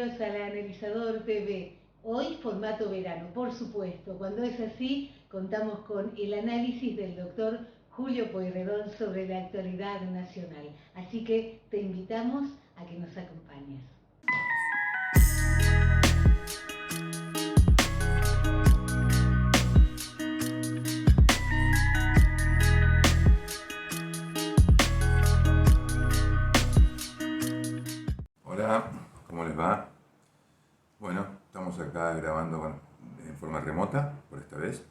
bienvenidos al Analizador TV. Hoy formato verano, por supuesto. Cuando es así, contamos con el análisis del doctor Julio Pueyrredón sobre la actualidad nacional. Así que te invitamos a que nos acompañes. Hola, ¿cómo les va? Bueno, estamos acá grabando en forma remota por esta vez.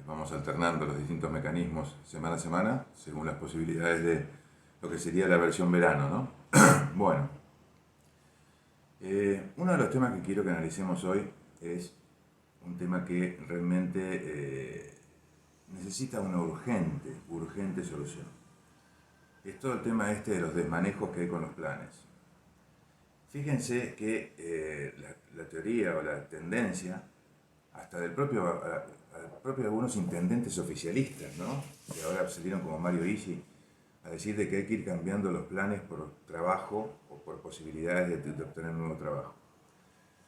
Vamos alternando los distintos mecanismos semana a semana según las posibilidades de lo que sería la versión verano, ¿no? Bueno, uno de los temas que quiero que analicemos hoy es un tema que realmente necesita una urgente solución. Es todo el tema este de los desmanejos que hay con los planes. Fíjense que la teoría o la tendencia, hasta del propio algunos intendentes oficialistas, ¿no? Que ahora salieron como Mario Isi a decir de que hay que ir cambiando los planes por trabajo o por posibilidades de obtener un nuevo trabajo.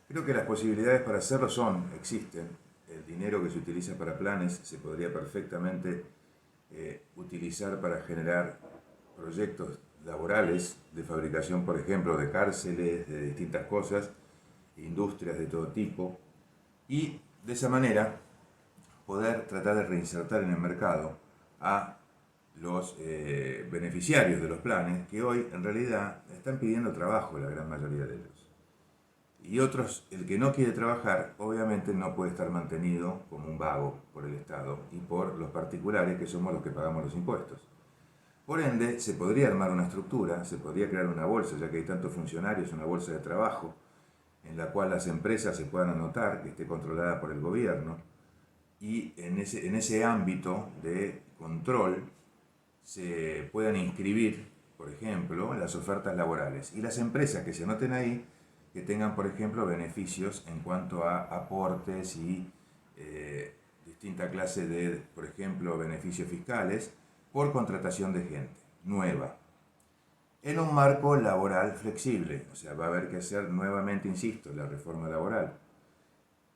Creo que las posibilidades para hacerlo existen. El dinero que se utiliza para planes se podría perfectamente utilizar para generar proyectos laborales de fabricación, por ejemplo, de cárceles, de distintas cosas, industrias de todo tipo, y de esa manera poder tratar de reinsertar en el mercado a los beneficiarios de los planes, que hoy en realidad están pidiendo trabajo, la gran mayoría de ellos. Y otros, el que no quiere trabajar, obviamente no puede estar mantenido como un vago por el Estado y por los particulares, que somos los que pagamos los impuestos. Por ende, se podría armar una estructura, se podría crear una bolsa, ya que hay tantos funcionarios, una bolsa de trabajo, en la cual las empresas se puedan anotar, que esté controlada por el gobierno, y en ese ámbito de control se puedan inscribir, por ejemplo, las ofertas laborales. Y las empresas que se anoten ahí, que tengan, por ejemplo, beneficios en cuanto a aportes y distinta clase de, por ejemplo, beneficios fiscales, por contratación de gente nueva, en un marco laboral flexible. O sea, va a haber que hacer nuevamente, insisto, la reforma laboral.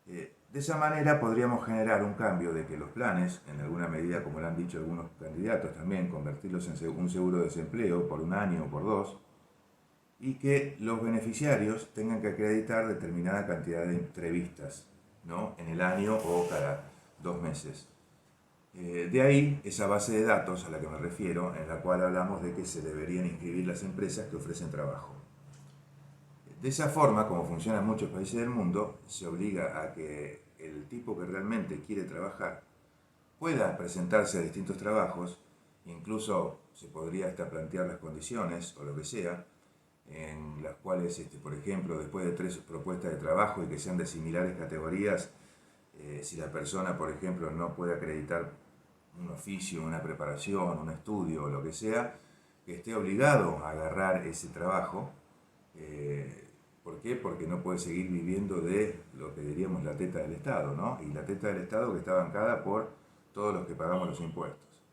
De esa manera podríamos generar un cambio de que los planes, en alguna medida, como lo han dicho algunos candidatos también, convertirlos en un seguro de desempleo por un año o por dos, y que los beneficiarios tengan que acreditar determinada cantidad de entrevistas, ¿no? En el año o cada 2 meses. De ahí esa base de datos a la que me refiero, en la cual hablamos de que se deberían inscribir las empresas que ofrecen trabajo. De esa forma, como funciona en muchos países del mundo, se obliga a que el tipo que realmente quiere trabajar pueda presentarse a distintos trabajos, incluso se podría hasta plantear las condiciones o lo que sea, en las cuales, por ejemplo, después de 3 propuestas de trabajo y que sean de similares categorías, si la persona, por ejemplo, no puede acreditar un oficio, una preparación, un estudio o lo que sea, que esté obligado a agarrar ese trabajo. ¿Por qué? Porque no puede seguir viviendo de lo que diríamos la teta del Estado, ¿no? Y la teta del Estado que está bancada por todos los que pagamos los impuestos.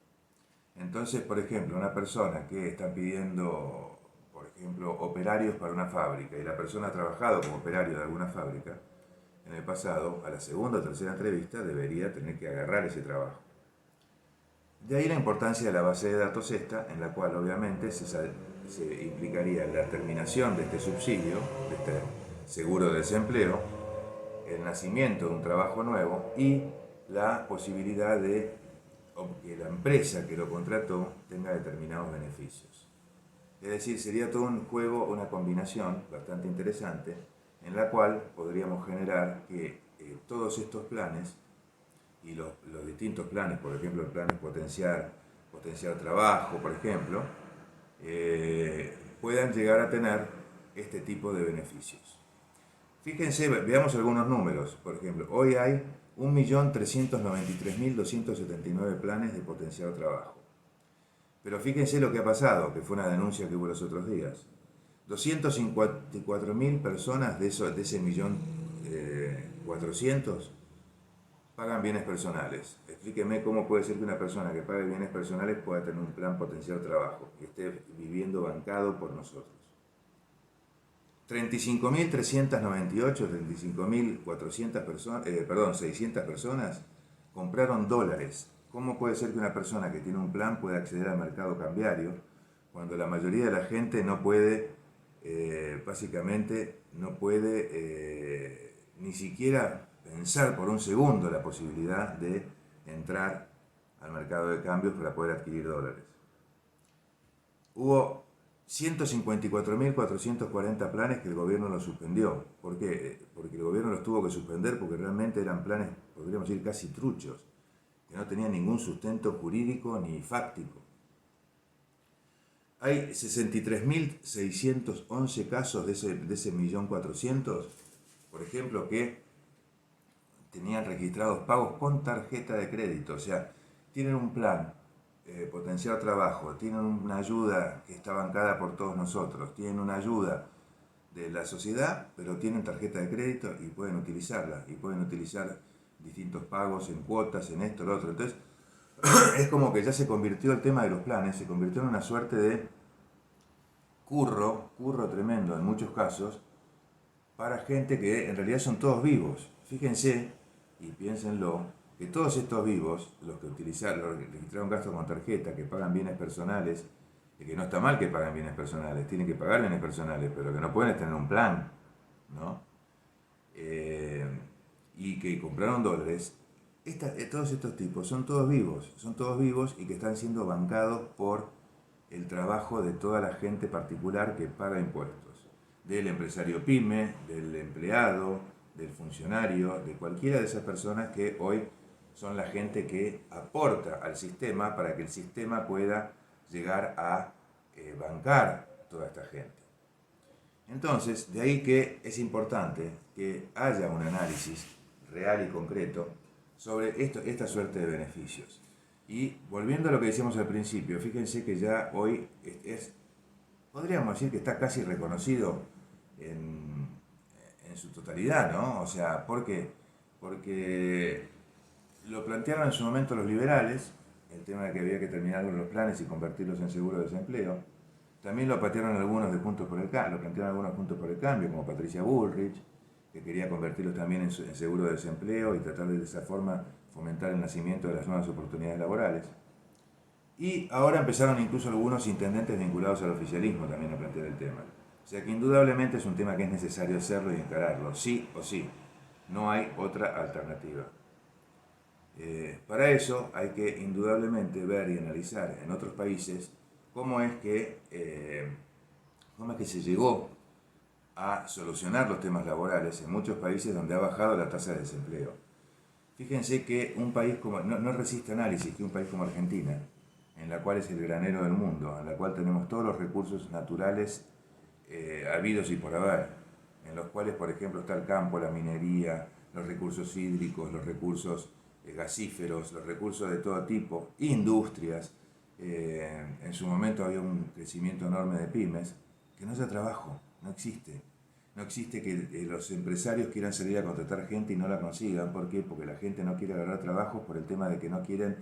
Entonces, por ejemplo, una persona que está pidiendo, por ejemplo, operarios para una fábrica, y la persona ha trabajado como operario de alguna fábrica en el pasado, a la segunda o tercera entrevista debería tener que agarrar ese trabajo. De ahí la importancia de la base de datos esta, en la cual obviamente se implicaría la terminación de este subsidio, de este seguro de desempleo, el nacimiento de un trabajo nuevo y la posibilidad de que la empresa que lo contrató tenga determinados beneficios. Es decir, sería todo un juego, una combinación bastante interesante, en la cual podríamos generar que todos estos planes y los distintos planes, por ejemplo, el plan potenciar trabajo, por ejemplo, puedan llegar a tener este tipo de beneficios. Fíjense, veamos algunos números. Por ejemplo, hoy hay 1.393.279 planes de potenciar trabajo. Pero fíjense lo que ha pasado, que fue una denuncia que hubo los otros días. 254.000 personas de ese 1.400.000 pagan bienes personales. Explíqueme cómo puede ser que una persona que pague bienes personales pueda tener un plan potenciar trabajo, que esté viviendo bancado por nosotros. 35.398, 35.400 personas, 600 personas compraron dólares. ¿Cómo puede ser que una persona que tiene un plan pueda acceder al mercado cambiario cuando la mayoría de la gente no puede, básicamente, no puede ni siquiera pensar por un segundo la posibilidad de entrar al mercado de cambios para poder adquirir dólares? Hubo 154.440 planes que el gobierno los suspendió. ¿Por qué? Porque el gobierno los tuvo que suspender porque realmente eran planes, podríamos decir, casi truchos, que no tenían ningún sustento jurídico ni fáctico. Hay 63.611 casos de ese 1.400.000, por ejemplo, que tenían registrados pagos con tarjeta de crédito. O sea, tienen un plan, potenciar trabajo, tienen una ayuda que está bancada por todos nosotros, tienen una ayuda de la sociedad, pero tienen tarjeta de crédito y pueden utilizarla, y pueden utilizar distintos pagos en cuotas, en esto, lo otro. Entonces, es como que ya se convirtió el tema de los planes, se convirtió en una suerte de curro tremendo en muchos casos, para gente que en realidad son todos vivos. Fíjense, y piénsenlo, que todos estos vivos, los que registraron gastos con tarjeta, que pagan bienes personales, y que no está mal que paguen bienes personales, tienen que pagar bienes personales, pero que no pueden tener un plan, ¿no? Y que compraron dólares, todos estos tipos son todos vivos y que están siendo bancados por el trabajo de toda la gente particular que paga impuestos, del empresario pyme, del empleado, del funcionario, de cualquiera de esas personas que hoy son la gente que aporta al sistema para que el sistema pueda llegar a bancar toda esta gente. Entonces, de ahí que es importante que haya un análisis real y concreto sobre esta suerte de beneficios. Y volviendo a lo que decíamos al principio, fíjense que ya hoy podríamos decir que está casi reconocido en su totalidad, ¿no? O sea, ¿por qué? Porque lo plantearon en su momento los liberales, el tema de que había que terminar con los planes y convertirlos en seguro de desempleo. También lo plantearon algunos Juntos por el Cambio, como Patricia Bullrich, que quería convertirlos también en seguro de desempleo y tratar de esa forma fomentar el nacimiento de las nuevas oportunidades laborales. Y ahora empezaron incluso algunos intendentes vinculados al oficialismo también a plantear el tema. O sea que indudablemente es un tema que es necesario hacerlo y encararlo, sí o sí. No hay otra alternativa. Para eso hay que indudablemente ver y analizar en otros países cómo es que se llegó a solucionar los temas laborales en muchos países donde ha bajado la tasa de desempleo. Fíjense que un país como, no resiste análisis, que un país como Argentina, en la cual es el granero del mundo, en la cual tenemos todos los recursos naturales habidos y por haber, en los cuales, por ejemplo, está el campo, la minería, los recursos hídricos, los recursos gasíferos, los recursos de todo tipo, industrias. En su momento había un crecimiento enorme de pymes, que no haya trabajo, no existe. No existe que los empresarios quieran salir a contratar gente y no la consigan. ¿Por qué? Porque la gente no quiere agarrar trabajos por el tema de que no quieren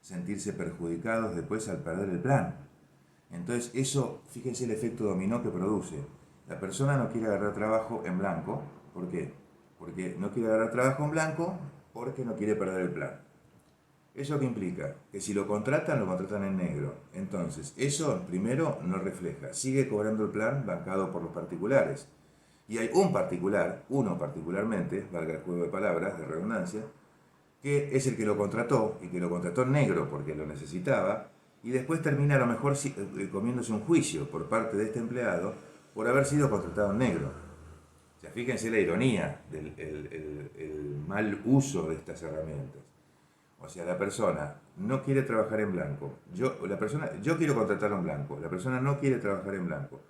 sentirse perjudicados después al perder el plan. Entonces eso, fíjense el efecto dominó que produce. La persona no quiere agarrar trabajo en blanco. ¿Por qué? Porque no quiere agarrar trabajo en blanco porque no quiere perder el plan. ¿Eso qué implica? Que si lo contratan en negro. Entonces, eso primero no refleja. Sigue cobrando el plan bancado por los particulares. Y hay uno particularmente, valga el juego de palabras, de redundancia, que es el que lo contrató, y que lo contrató en negro porque lo necesitaba, y después termina a lo mejor comiéndose un juicio por parte de este empleado por haber sido contratado en negro. O sea, fíjense la ironía del el mal uso de estas herramientas. O sea, la persona no quiere trabajar en blanco. Yo quiero contratarlo en blanco. La persona no quiere trabajar en blanco.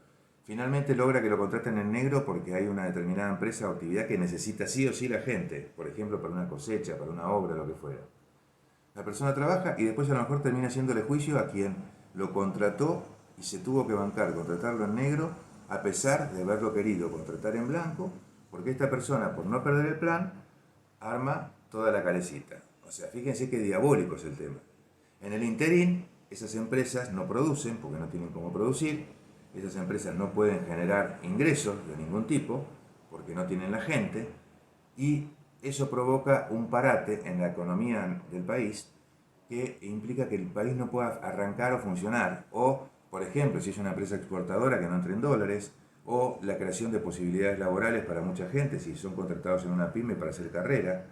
Finalmente logra que lo contraten en negro porque hay una determinada empresa o actividad que necesita sí o sí la gente. Por ejemplo, para una cosecha, para una obra, lo que fuera. La persona trabaja y después a lo mejor termina haciéndole juicio a quien lo contrató y se tuvo que bancar contratarlo en negro a pesar de haberlo querido contratar en blanco, porque esta persona, por no perder el plan, arma toda la calecita. O sea, fíjense qué diabólico es el tema. En el interín, esas empresas no producen, porque no tienen cómo producir, esas empresas no pueden generar ingresos de ningún tipo porque no tienen la gente, y eso provoca un parate en la economía del país que implica que el país no pueda arrancar o funcionar, o, por ejemplo, si es una empresa exportadora, que no entre en dólares, o la creación de posibilidades laborales para mucha gente si son contratados en una pyme para hacer carrera,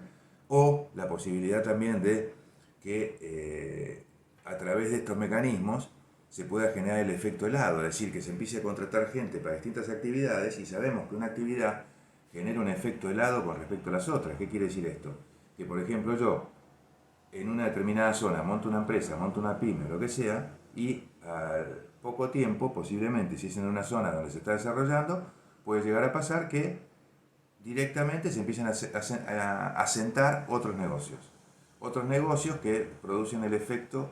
o la posibilidad también de que a través de estos mecanismos se pueda generar el efecto helado, es decir, que se empiece a contratar gente para distintas actividades, y sabemos que una actividad genera un efecto helado con respecto a las otras. ¿Qué quiere decir esto? Que, por ejemplo, yo en una determinada zona monto una empresa, monto una pyme, lo que sea, y al poco tiempo, posiblemente, si es en una zona donde se está desarrollando, puede llegar a pasar que directamente se empiezan a asentar otros negocios que producen el efecto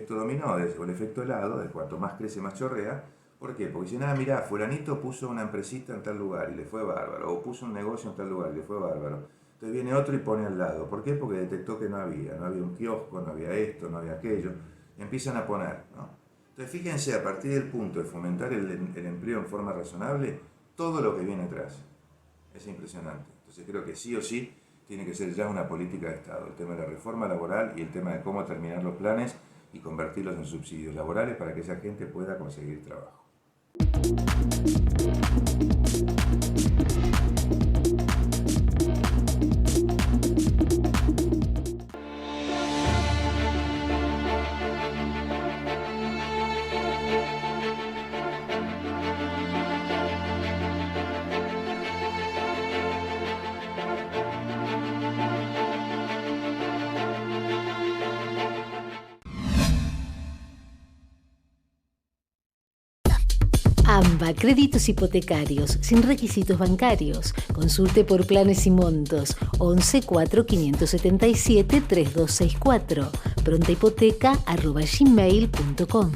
dominó o el efecto helado, de cuanto más crece más chorrea. ¿Por qué? Porque si nada, mirá, fulanito puso una empresita en tal lugar y le fue bárbaro, o puso un negocio en tal lugar y le fue bárbaro. Entonces viene otro y pone al lado. ¿Por qué? Porque detectó que no había un kiosco, no había esto, no había aquello. Y empiezan a poner, ¿no? Entonces fíjense, a partir del punto de fomentar el empleo en forma razonable, todo lo que viene atrás. Es impresionante. Entonces creo que sí o sí tiene que ser ya una política de Estado. El tema de la reforma laboral y el tema de cómo terminar los planes y convertirlos en subsidios laborales para que esa gente pueda conseguir trabajo. AMBA, créditos hipotecarios, sin requisitos bancarios. Consulte por planes y montos. 11 4 577 3264. prontahipoteca@gmail.com.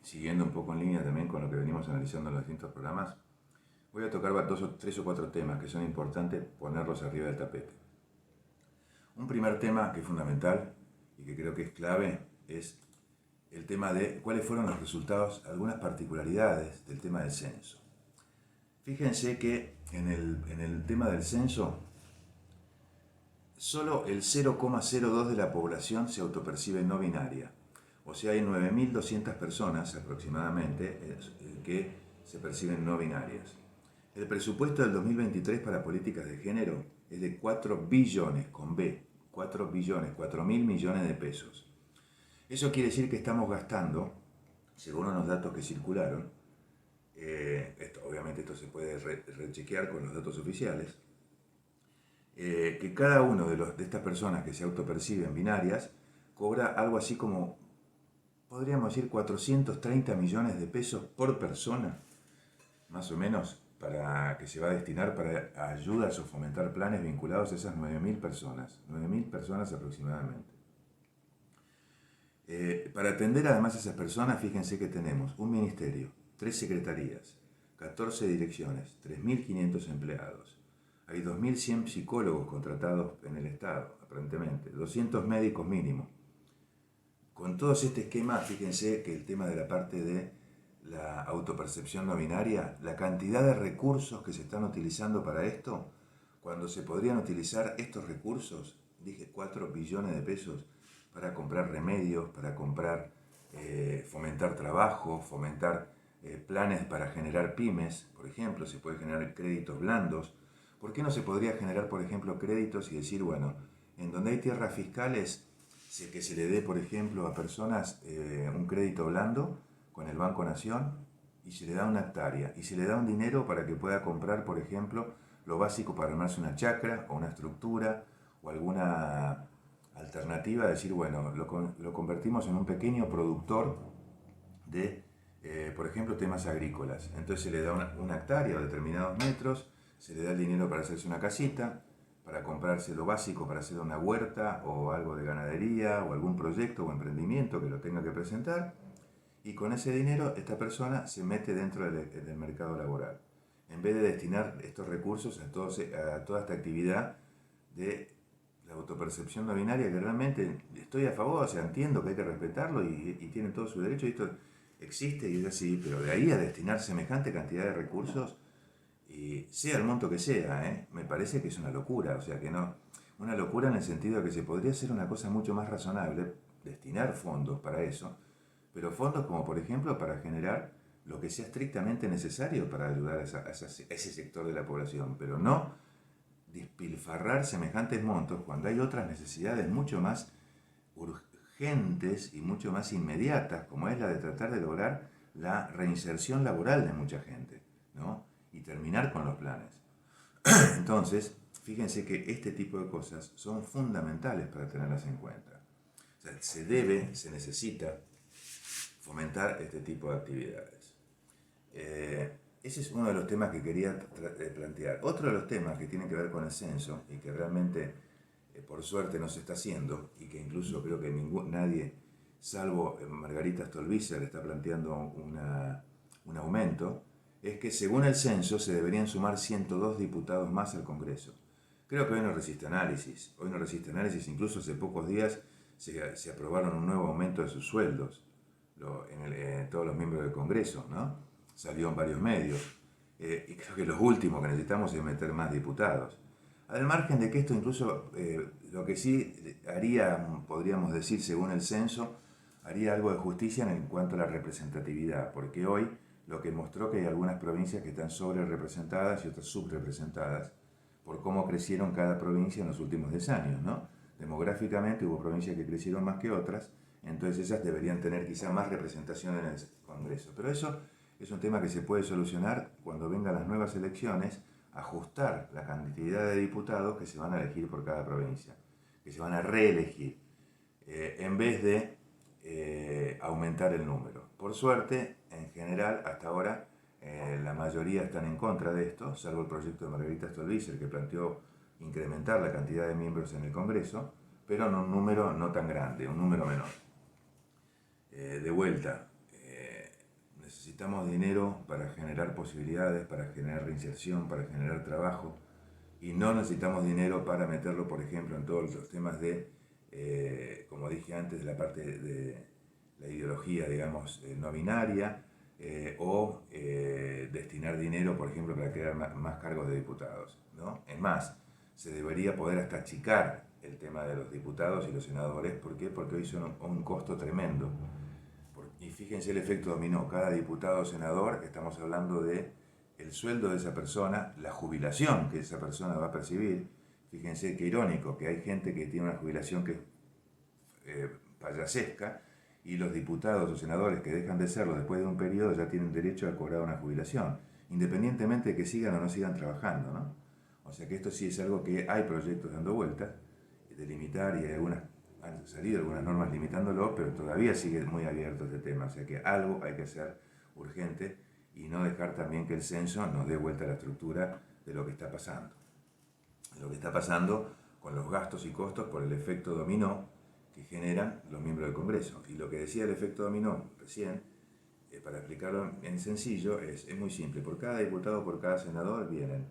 Siguiendo un poco en línea también con lo que venimos analizando en los distintos programas, voy a tocar tres o cuatro temas que son importantes ponerlos arriba del tapete. Un primer tema que es fundamental y que creo que es clave es el tema de cuáles fueron los resultados, algunas particularidades del tema del censo. Fíjense que en el tema del censo, solo el 0,02 de la población se autopercibe no binaria. O sea, hay 9.200 personas aproximadamente que se perciben no binarias. El presupuesto del 2023 para políticas de género es de 4 billones, con B, 4 billones, 4.000 millones de pesos. Eso quiere decir que estamos gastando, según unos datos que circularon, obviamente esto se puede rechequear con los datos oficiales, que cada uno de estas personas que se autoperciben binarias cobra algo así como, podríamos decir, 430 millones de pesos por persona, más o menos, para que se va a destinar para ayudas o fomentar planes vinculados a esas 9.000 personas aproximadamente. Para atender además a esas personas, fíjense que tenemos un ministerio, 3 secretarías, 14 direcciones, 3.500 empleados. Hay 2.100 psicólogos contratados en el Estado, aparentemente, 200 médicos mínimo. Con todo este esquema, fíjense que el tema de la parte de la autopercepción no binaria, la cantidad de recursos que se están utilizando para esto, cuando se podrían utilizar estos recursos, dije 4 billones de pesos, para comprar remedios, para comprar, fomentar trabajo, fomentar planes para generar pymes, por ejemplo, se puede generar créditos blandos. ¿Por qué no se podría generar, por ejemplo, créditos y decir, bueno, en donde hay tierras fiscales, que se le dé, por ejemplo, a personas un crédito blando con el Banco Nación y se le da una hectárea y se le da un dinero para que pueda comprar, por ejemplo, lo básico para armarse una chacra o una estructura o alguna alternativa, decir, bueno, lo convertimos en un pequeño productor de, por ejemplo, temas agrícolas. Entonces se le da una hectárea o determinados metros, se le da el dinero para hacerse una casita, para comprarse lo básico, para hacer una huerta o algo de ganadería o algún proyecto o emprendimiento que lo tenga que presentar. Y con ese dinero esta persona se mete dentro del mercado laboral. En vez de destinar estos recursos a toda esta actividad de la autopercepción no binaria, que realmente estoy a favor, o sea, entiendo que hay que respetarlo y tienen todo su derecho, y esto existe y es así, pero de ahí a destinar semejante cantidad de recursos, y sea el monto que sea, me parece que es una locura, o sea, que no, una locura en el sentido de que se podría hacer una cosa mucho más razonable, destinar fondos para eso, pero fondos como por ejemplo para generar lo que sea estrictamente necesario para ayudar a ese sector de la población, pero no despilfarrar semejantes montos cuando hay otras necesidades mucho más urgentes y mucho más inmediatas, como es la de tratar de lograr la reinserción laboral de mucha gente, ¿no? Y terminar con los planes. Entonces, fíjense que este tipo de cosas son fundamentales para tenerlas en cuenta. O sea, se necesita fomentar este tipo de actividades. Ese es uno de los temas que quería plantear. Otro de los temas que tiene que ver con el censo y que realmente, por suerte, no se está haciendo y que incluso creo que nadie, salvo Margarita Stolbizer, está planteando un aumento, es que según el censo se deberían sumar 102 diputados más al Congreso. Creo que hoy no resiste análisis. Hoy no resiste análisis. Incluso hace pocos días se aprobaron un nuevo aumento de sus sueldos en todos los miembros del Congreso, ¿no? Salió en varios medios. Y creo que lo último que necesitamos es meter más diputados. Al margen de que esto incluso, lo que sí haría, podríamos decir, según el censo, haría algo de justicia en cuanto a la representatividad, porque hoy lo que mostró que hay algunas provincias que están sobre representadas y otras subrepresentadas, por cómo crecieron cada provincia en los últimos 10 años, ¿no? Demográficamente hubo provincias que crecieron más que otras, entonces ellas deberían tener quizá más representación en el Congreso. Pero eso es un tema que se puede solucionar cuando vengan las nuevas elecciones, ajustar la cantidad de diputados que se van a elegir por cada provincia, que se van a reelegir, en vez de aumentar el número. Por suerte, en general, hasta ahora, la mayoría están en contra de esto, salvo el proyecto de Margarita Stolbizer, que planteó incrementar la cantidad de miembros en el Congreso, pero en un número no tan grande, un número menor. De vuelta, necesitamos dinero para generar posibilidades, para generar reinserción, para generar trabajo, y no necesitamos dinero para meterlo, por ejemplo, en todos los temas de, como dije antes, de la parte de la ideología, digamos, no binaria, o destinar dinero, por ejemplo, para crear más cargos de diputados, ¿no? Es más, se debería poder hasta achicar el tema de los diputados y los senadores. ¿Por qué? Porque hoy son un costo tremendo. Y fíjense el efecto dominó. Cada diputado o senador, estamos hablando de el sueldo de esa persona, la jubilación que esa persona va a percibir. Fíjense qué irónico, que hay gente que tiene una jubilación que es payasesca, y los diputados o senadores que dejan de serlo después de un periodo ya tienen derecho a cobrar una jubilación, independientemente de que sigan o no sigan trabajando, ¿no? O sea que esto sí es algo que hay proyectos dando vueltas, de limitar, y han salido algunas normas limitándolo, pero todavía sigue muy abierto este tema. O sea que algo hay que hacer urgente y no dejar también que el censo nos dé vuelta a la estructura de lo que está pasando. Lo que está pasando con los gastos y costos por el efecto dominó que generan los miembros del Congreso. Y lo que decía el efecto dominó recién, para explicarlo en sencillo, es muy simple. Por cada diputado, por cada senador vienen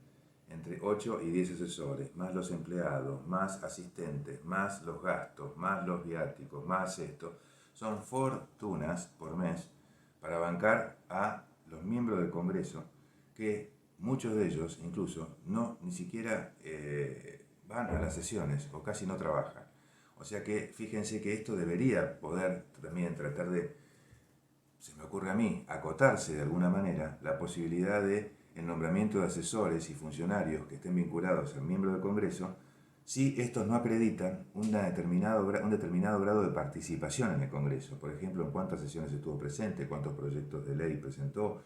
entre 8 y 10 asesores, más los empleados, más asistentes, más los gastos, más los viáticos, más esto. Son fortunas por mes para bancar a los miembros del Congreso, que muchos de ellos incluso ni siquiera van a las sesiones o casi no trabajan. O sea que fíjense que esto debería poder también tratar de, se me ocurre a mí, acotarse de alguna manera la posibilidad de el nombramiento de asesores y funcionarios que estén vinculados al miembro del Congreso, si estos no acreditan un determinado grado de participación en el Congreso. Por ejemplo, en cuántas sesiones estuvo presente, cuántos proyectos de ley presentó,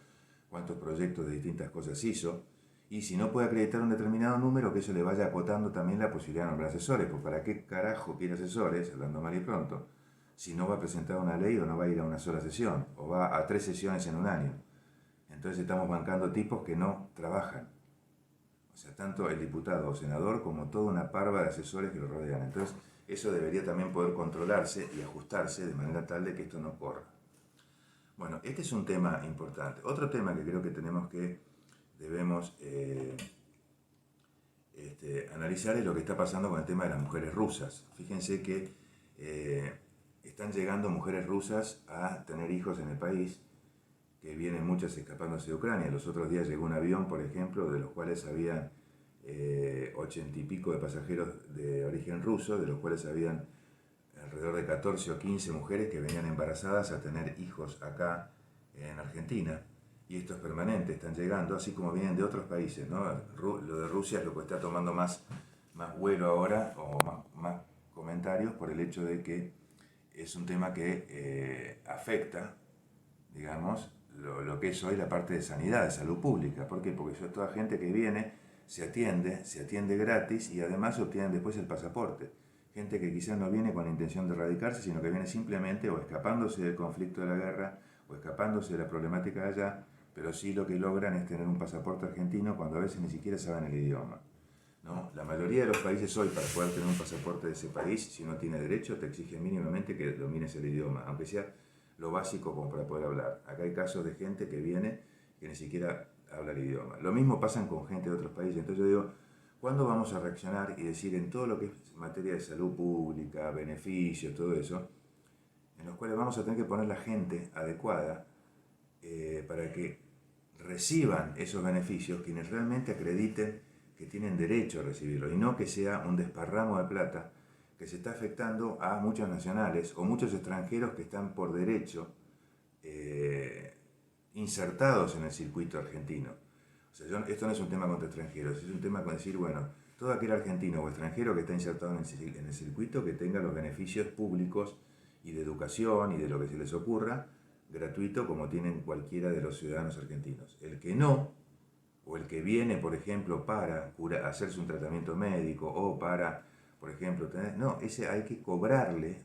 cuántos proyectos de distintas cosas hizo. Y si no puede acreditar un determinado número, que eso le vaya acotando también la posibilidad de nombrar asesores. Pues ¿para qué carajo quiere asesores, hablando mal y pronto, si no va a presentar una ley o no va a ir a una sola sesión, o va a 3 sesiones en un año? Entonces estamos bancando tipos que no trabajan. O sea, tanto el diputado o senador como toda una parva de asesores que lo rodean. Entonces, eso debería también poder controlarse y ajustarse de manera tal de que esto no corra. Bueno, este es un tema importante. Otro tema que creo que debemos analizar es lo que está pasando con el tema de las mujeres rusas. Fíjense que están llegando mujeres rusas a tener hijos en el país, que vienen muchas escapándose de Ucrania. Los otros días llegó un avión, por ejemplo, de los cuales habían 80 y pico de pasajeros de origen ruso, de los cuales habían alrededor de 14 o 15 mujeres que venían embarazadas a tener hijos acá en Argentina. Y esto es permanente, están llegando, así como vienen de otros países, ¿no? Lo de Rusia es lo que está tomando más vuelo ahora, o más comentarios, por el hecho de que es un tema que afecta, digamos, lo que es hoy la parte de sanidad, de salud pública. ¿Por qué? Porque es toda gente que viene, se atiende gratis y además obtienen después el pasaporte. Gente que quizás no viene con la intención de radicarse, sino que viene simplemente o escapándose del conflicto de la guerra o escapándose de la problemática de allá, pero sí lo que logran es tener un pasaporte argentino cuando a veces ni siquiera saben el idioma, ¿no? La mayoría de los países hoy, para poder tener un pasaporte de ese país, si no tiene derecho, te exige mínimamente que domines el idioma, aunque sea lo básico como para poder hablar. Acá hay casos de gente que viene que ni siquiera habla el idioma. Lo mismo pasa con gente de otros países. Entonces yo digo, ¿cuándo vamos a reaccionar y decir en todo lo que es materia de salud pública, beneficios, todo eso, en los cuales vamos a tener que poner la gente adecuada para que reciban esos beneficios quienes realmente acrediten que tienen derecho a recibirlo y no que sea un desparramo de plata que se está afectando a muchos nacionales o muchos extranjeros que están por derecho insertados en el circuito argentino. O sea, esto no es un tema contra extranjeros, es un tema con decir, bueno, todo aquel argentino o extranjero que está insertado en el circuito que tenga los beneficios públicos y de educación y de lo que se les ocurra, gratuito como tienen cualquiera de los ciudadanos argentinos. El que no, o el que viene, por ejemplo, para hacerse un tratamiento médico o para, por ejemplo, ese hay que cobrarle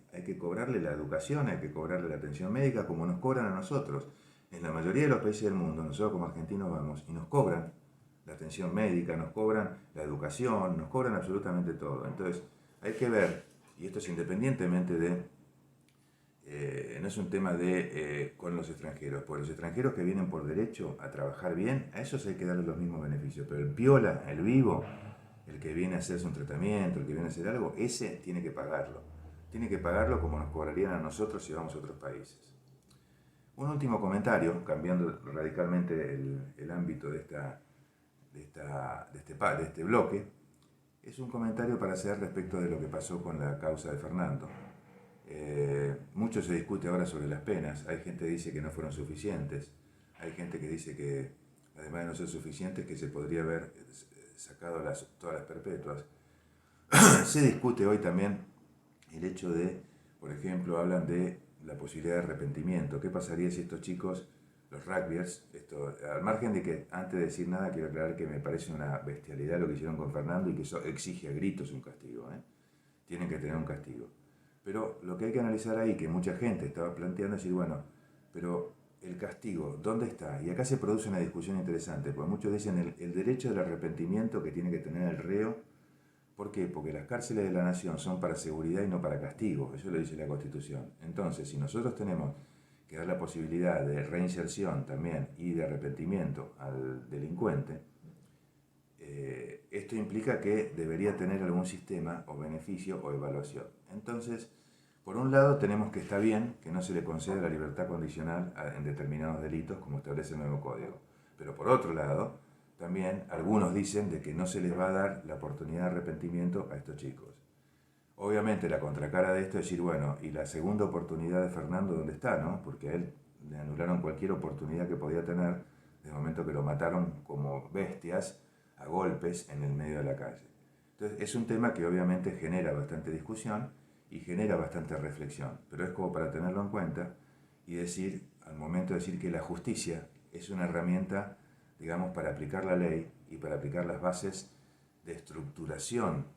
la educación, hay que cobrarle la atención médica como nos cobran a nosotros. En la mayoría de los países del mundo, nosotros como argentinos vamos y nos cobran la atención médica, nos cobran la educación, nos cobran absolutamente todo. Entonces, hay que ver, y esto es independientemente de no es un tema con los extranjeros, porque los extranjeros que vienen por derecho a trabajar bien, a esos hay que darles los mismos beneficios, pero el piola, el vivo, el que viene a hacerse un tratamiento, el que viene a hacer algo, ese tiene que pagarlo como nos cobrarían a nosotros si vamos a otros países. Un último comentario, cambiando radicalmente el ámbito de este bloque, es un comentario para hacer respecto de lo que pasó con la causa de Fernando. Mucho se discute ahora sobre las penas. Hay gente que dice que no fueron suficientes. Hay gente que dice que, además de no ser suficientes, que se podría haber sacado todas las perpetuas. Se discute hoy también el hecho de, por ejemplo, hablan de la posibilidad de arrepentimiento. ¿Qué pasaría si estos chicos, los rugbyers, al margen de que, antes de decir nada, quiero aclarar que me parece una bestialidad lo que hicieron con Fernando y que eso exige a gritos un castigo, Tienen que tener un castigo. Pero lo que hay que analizar ahí, que mucha gente estaba planteando, es decir, bueno, pero el castigo, ¿dónde está? Y acá se produce una discusión interesante, porque muchos dicen el derecho del arrepentimiento que tiene que tener el reo. ¿Por qué? Porque las cárceles de la nación son para seguridad y no para castigo, eso lo dice la Constitución. Entonces, si nosotros tenemos que dar la posibilidad de reinserción también y de arrepentimiento al delincuente, esto implica que debería tener algún sistema o beneficio o evaluación. Entonces, por un lado tenemos que está bien que no se le conceda la libertad condicional en determinados delitos como establece el nuevo código. Pero por otro lado, también algunos dicen de que no se les va a dar la oportunidad de arrepentimiento a estos chicos. Obviamente la contracara de esto es decir, bueno, y la segunda oportunidad de Fernando, ¿dónde está, no? Porque a él le anularon cualquier oportunidad que podía tener desde el momento que lo mataron como bestias a golpes en el medio de la calle. Entonces, es un tema que obviamente genera bastante discusión y genera bastante reflexión, pero es como para tenerlo en cuenta y decir, al momento de decir que la justicia es una herramienta, digamos, para aplicar la ley y para aplicar las bases de estructuración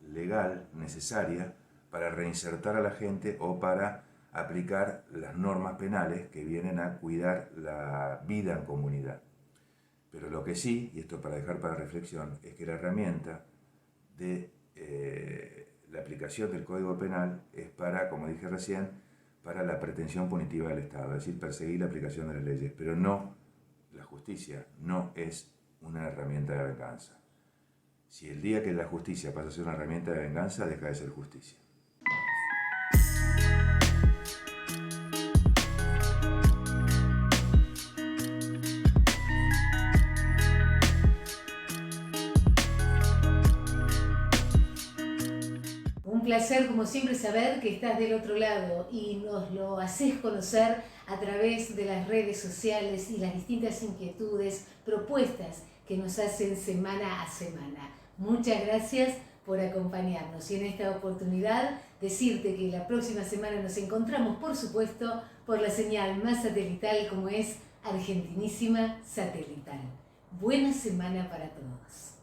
legal necesaria para reinsertar a la gente o para aplicar las normas penales que vienen a cuidar la vida en comunidad. Pero lo que sí, y esto para dejar para reflexión, es que la herramienta de la aplicación del Código Penal es para, como dije recién, para la pretensión punitiva del Estado, es decir, perseguir la aplicación de las leyes, pero no, la justicia no es una herramienta de venganza. Si el día que la justicia pasa a ser una herramienta de venganza, deja de ser justicia. Un placer, como siempre, saber que estás del otro lado y nos lo haces conocer a través de las redes sociales y las distintas inquietudes, propuestas que nos hacen semana a semana. Muchas gracias por acompañarnos y en esta oportunidad decirte que la próxima semana nos encontramos, por supuesto, por la señal más satelital como es Argentinísima Satelital. Buena semana para todos.